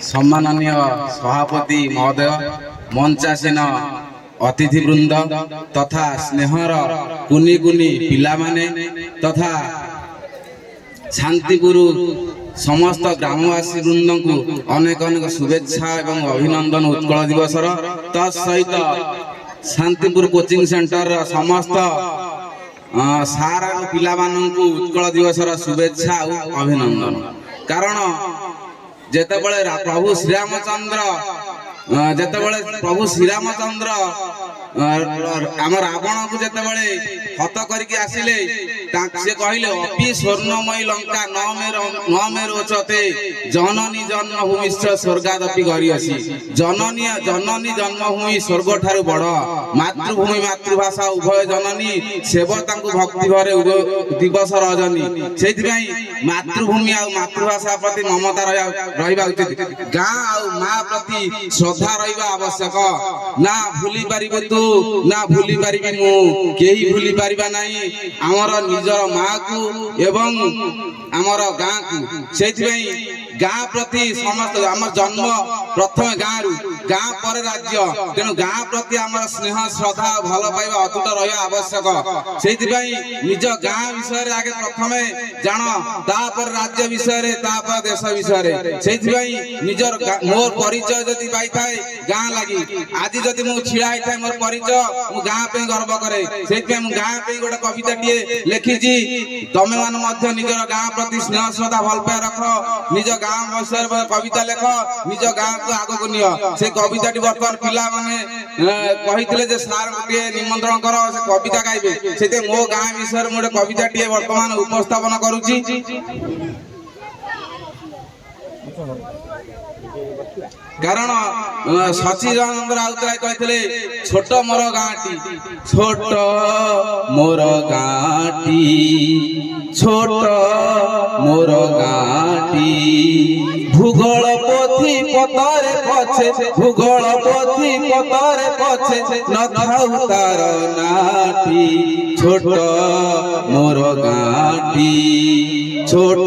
सम्माननीय सभापति महोदय, मंचासीन अतिथिवृंद तथा स्नेहर कुनी कुनी पिला माने तथा शांतिपुर समस्त ग्रामवासी वृंद को अनेक अनेक शुभेच्छा एवं अभिनंदन उत्कल दिवसर तत्सहित शांतिपुर कोचिंग सेंटर समस्त सार पिला माननकु उत्कल दिवसर शुभेच्छा और अभिनंदन। कारण जेतेबेले प्रभु श्रीरामचंद्र आम रावण को जेतेबेले हत करके आसिले से कहले अपि स्वर्णमयी लंका न मे रोचते जननी जन्मभूमिश्च स्वर्गादपि गरियसी। जननी जननी जन्मभूमि स्वर्ग ठारू बड़, मातृभूमि मातृभाषा उभय जननी सेव तांकु भक्ति भरे दिवस रजनी। सेथिपई मातृभूमि आ मातृभाषा प्रति ममता रहिबा उचित। गाँ आ माँ प्रति श्रद्धा रहिबा आवश्यक। ना भूली पारिबे तू ना भूली पारिबे मु, केही भूली पारिबा नाही आमर निजर माँ को एवं आमर गाँ को। सेथिपई गाँ प्रति समस्त आमर जन्म प्रथम गाँ रु गाँ पर राज्य, तेणु गाँ प्रति आमर स्नेह श्रद्धा भल पाइबा अतुट रहिबा आवश्यक। सेथिपई निज गाँ विषय आगे प्रथमे जान, तापर राज्य विषय तापर देश विषय। सेथिपई निजर मोर परिचय जदि पाई थाए गाँ लगी, आज जदि मु छिड़ा होता मोर परिचय मु गाँ पे गर्व करे। सेथिपई मु गाँ पे गोटे कविता टिए लिखिछि, तमे मान मध्य निजर गाँ प्रति स्नेह श्रद्धा भल पाए रख, निज गाँ विषय कविता लेख, निज गाँ को आगो निय। से कविता टी वर्तमान पिला माने कहिथिले जे सार गोटे निमंत्रण कर से कविता गाइबे, सेते मो गाँ विषय मु गोटे कविता टिए वर्तमान उपस्थापन करूछि। कारण सचिदानंद राउतराय कहते छोट मोर गाँटी, छोट मोर गाँटी, छोट मोर गाँटी, भूगोल पोथी पतरे पछे, भूगोल पोथी पतरे पछे न थाउ तार नाटी। छोट मोर गाँटी, छोट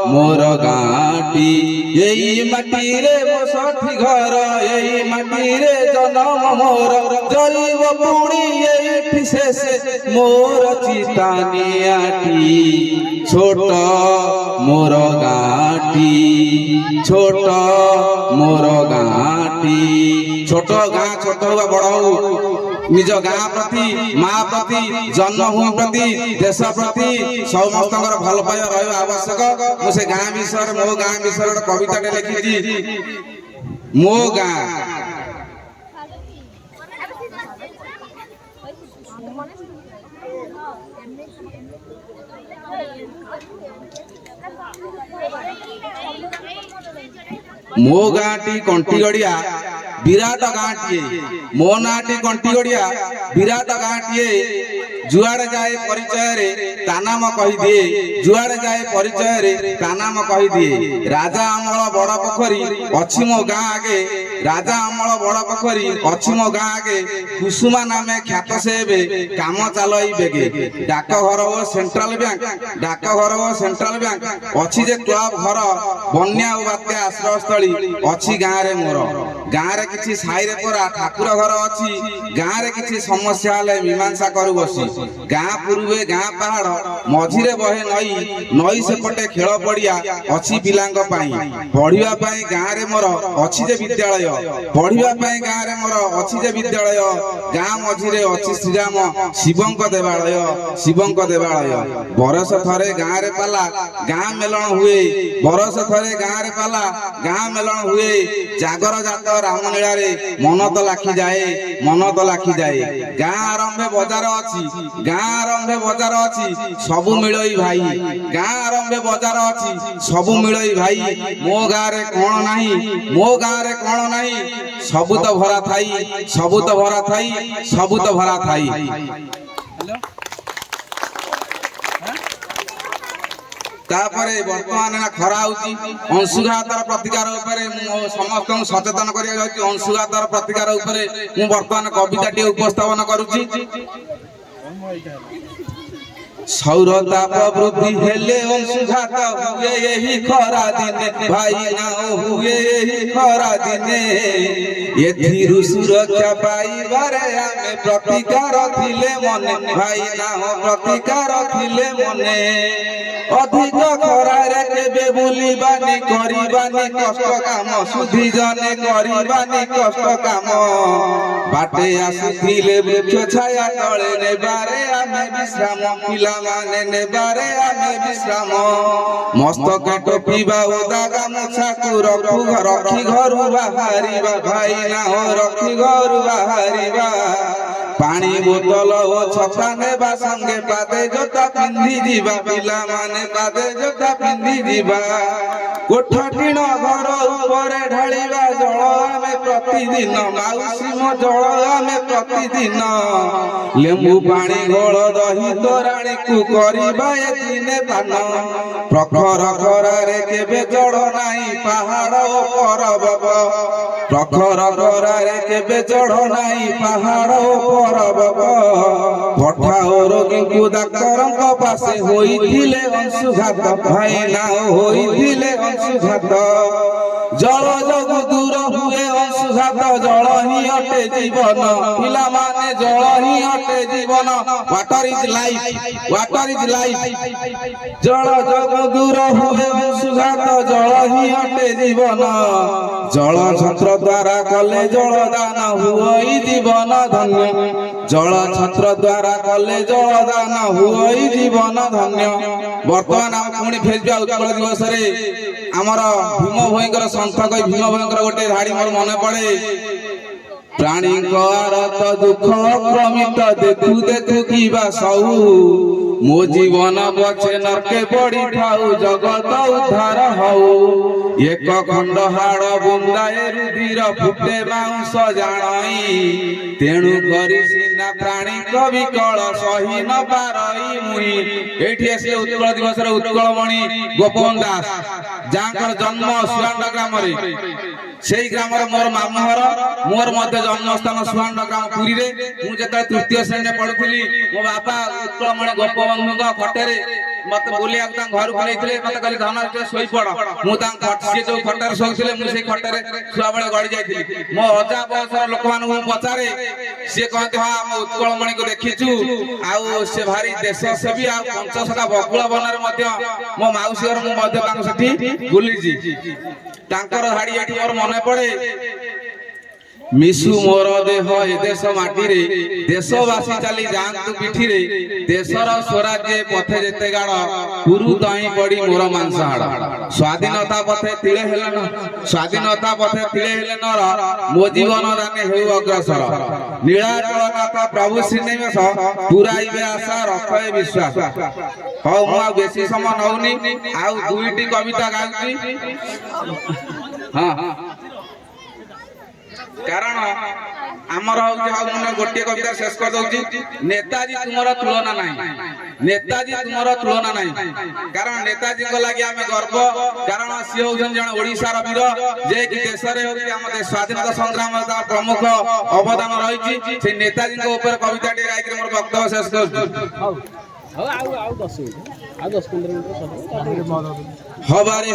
मोर गाँटी, यही माटी रे बसठी घर, यही माटी रे जन्म मोर, जलिब पुणी एठी शेष मोर चितानियाटी। छोट मोर गाँटी, छोट मोर गाँटी। छोट गाँ छोट हुआ बड़ हो, निज गाँ प्रति माँ प्रति जन्मभूमि प्रति देश प्रति समस्त भल पाइबा रहिबा आवश्यक। मु से गाँ विषय मो गाँ विषय गोटे कविता लिखी, मो गाँ मो गाँटी कंटीगड़िया विराट गाँटीए, मो नाटी कंटीगड़िया विराट गाँटीए। जुआड़े जाए परिचय रे ता नाम कही दिए, जुआड़े जाए परिचय रे ता नाम कही दिए। राजा अमल बड़ पोखरी अछि मो गाँ आगे, राजा अमल बड़ पोखरी अछि मो गाँ आगे, कुसुमा नामे ख्यात सेबे काम चालई बेगे। डाकघर ओ सेंट्रल बैंक, डाकघर ओ सेंट्रल बैंक अछि जे क्लब घर, बन्या और बात्या आश्रयस्थली अछि गाँ रे मोर। गाँ रे किछि साई रे परा ठाकुर घर अछि, गाँ रे किछि समस्या ले मीमांसा करू बसी। गाँ पूर्वे गाँ पहाड़ मझिरे बहे नई, नई सेपटे खेल पड़िया अछि पिलांग पाई। पढ़िबा पाई गाँ रे मोर अछि जे विद्यालय, पढ़िबा पाई गाँ रे मोर अछि जे विद्यालय। गाँ मझिरे अछि श्रीराम शिवंक देवालय, शिवंक देवालय। बरस थरे गाँ रे पाला गाँ मेलन हुए, बरस थरे गाँ रे पाला गाँ मेलन हुए। जागर जात रामलीला रे मन तो लाखी जाए, मन तो लाखी जाए। गाँ आरंभे बजार अछि, गाँ आरंभे बजार अछि सबु मिलई भाई, गाँ आरंभे बजार अछि सबु मिलई भाई। मो गाँ रे कोण नाही, मो गाँ रे कोण नाही, सबु तो भरा थाई, सबु तो भरा थाई, सबु तो भरा थाई। तापरे वर्तमान ना खरा होची अंशुघातर प्रतिकार उपरे समस्त सचेतन करिया जाउची। अंशुघातर प्रतिकार उपरे मु वर्तमान कविता टी उपस्थापन करूची। सौरताप वृद्धि हेले अंशुघात हुए यही खरा दिने भाई ना हुए यही खरा दिने एथिरु सुरक्षा पाइबारे आमे प्रतिकार थिले मने भाई ना प्रतिकार थिले मने अधिक खरारे केबे बुलिबानी करिबानी कष्ट काम सुधी जने करिबानी कष्ट काम बाटे आसुथिले वृक्ष छाया तळे नेबारे आमे विश्राम पिला माने नेबारे आमे विश्राम मस्तक टोपीबा ओदा गामुछाकु रखी घरु बाहारिबा भाई ना हो रखी घरु बाहारिबा पानी बोतल ओ छता नेबा संगे पादे जोता पिंधी जीवा पिला माने पादे जोता पिंधी जीवा कोठा टीण घर ऊपर ढालिबा जल आमे प्रतिदिन माउसी मो जल आमे प्रतिदिन लेंबू पानी घोल दही तोराणी कु करिबा ए दिने पान प्रखर खरारे केबे जड़ नाही पहाड़ परबब प्रखर खरारे केबे जड़ नाही पहाड़ परबब पठाओ रोगी को डाक्तरक पासे होइथिले अंशुघात भाई ना होइथिले अंशुघात जल जगु दूर हुए अंशुघात जल ही अटे जीवन पिला माने जल ही अटे जीवन वाटर इज लाइफ जल जगु दूर हुए अंशुघात जल ही अटे जीवन जल छत्र द्वारा कले जल दान हुई जीवन धन्य जल छत्र द्वारा कले जल दान हुई जीवन धन्य वर्तमान हम पुणी फेसबुक उत्कल दिवस रे हमर भीम भयंकर संत कई भीम भयंकर गोटे धाड़ी मोर मन पड़े प्राणी को आरत दुख क्रमित देखु देखु किबा सऊ मो जीवन बचे नरके पड़ी थाऊ जगत उद्धार हऊ एक खंड हाड़ बुंदाए रुधिर फुटे मांस जाणई तेणु करी सीना प्राणी कवि कल सही न पारई मुई एठी आसे उत्कल दिवस रे उत्कलमणि गोपबंधु दास जाकर जन्म सुआंडा ग्राम रे सेई ग्राम रे मोर मामू घर मोर मध्य जन्मस्थान सुआंडा ग्राम पुरी रे मु जेता तृतीय श्रेणी पढुथली मो बापा उत्कलमणि गोपबंधु खटेरे मत बोलिया घर को लेथिले मत कहले धन सोई पड़ मु से जो खटर सोइथिले मु से खटर छुआ बेले गड़ी जाइथिली मो अजा बयसर लोक मान को पचारे से कहते हां हम उत्कलमणि को देखिछु आउ से भारी देश सेवी आ पंचसखा बकुला बनर मध्य मो माउसी घर मु मध्य तांको सठी बुलिजी तांकर धाड़ी एठी मोर मने पड़े मिसु मोर देह ए देश माटी रे देशवासी चली जांतु पिठी रे देशर स्वराज्य पथे जेते गाड़ पुरु तई पड़ी मोर मांस हाड़ स्वाधीनता पथे तिले हेलन स्वाधीनता पथे तिले हेलन मो जीवन दाने हेउ अग्रसर नीलाचलनाथ प्रभु श्रीनिवास पुराइबे आशा रखे विश्वास हो मु आ बेसी समय नउनी आउ दुईटी कविता गाउची हां कारण आमर गोटे कविता शेष कर दउची नेताजी तुमर तुलना नहीं नेताजी तुमर तुलना नहीं कारण नेताजी को लागि आमे गर्व कारण सी होजन जण ओडिसा वीर जे कि देश रे होती हम स्वाधीनता संग्राम का प्रमुख अवदान रहिची से नेताजी को ऊपर कविता टे गाई के मोर वक्तव्य शेष कर 10 15 मिनिट हबारे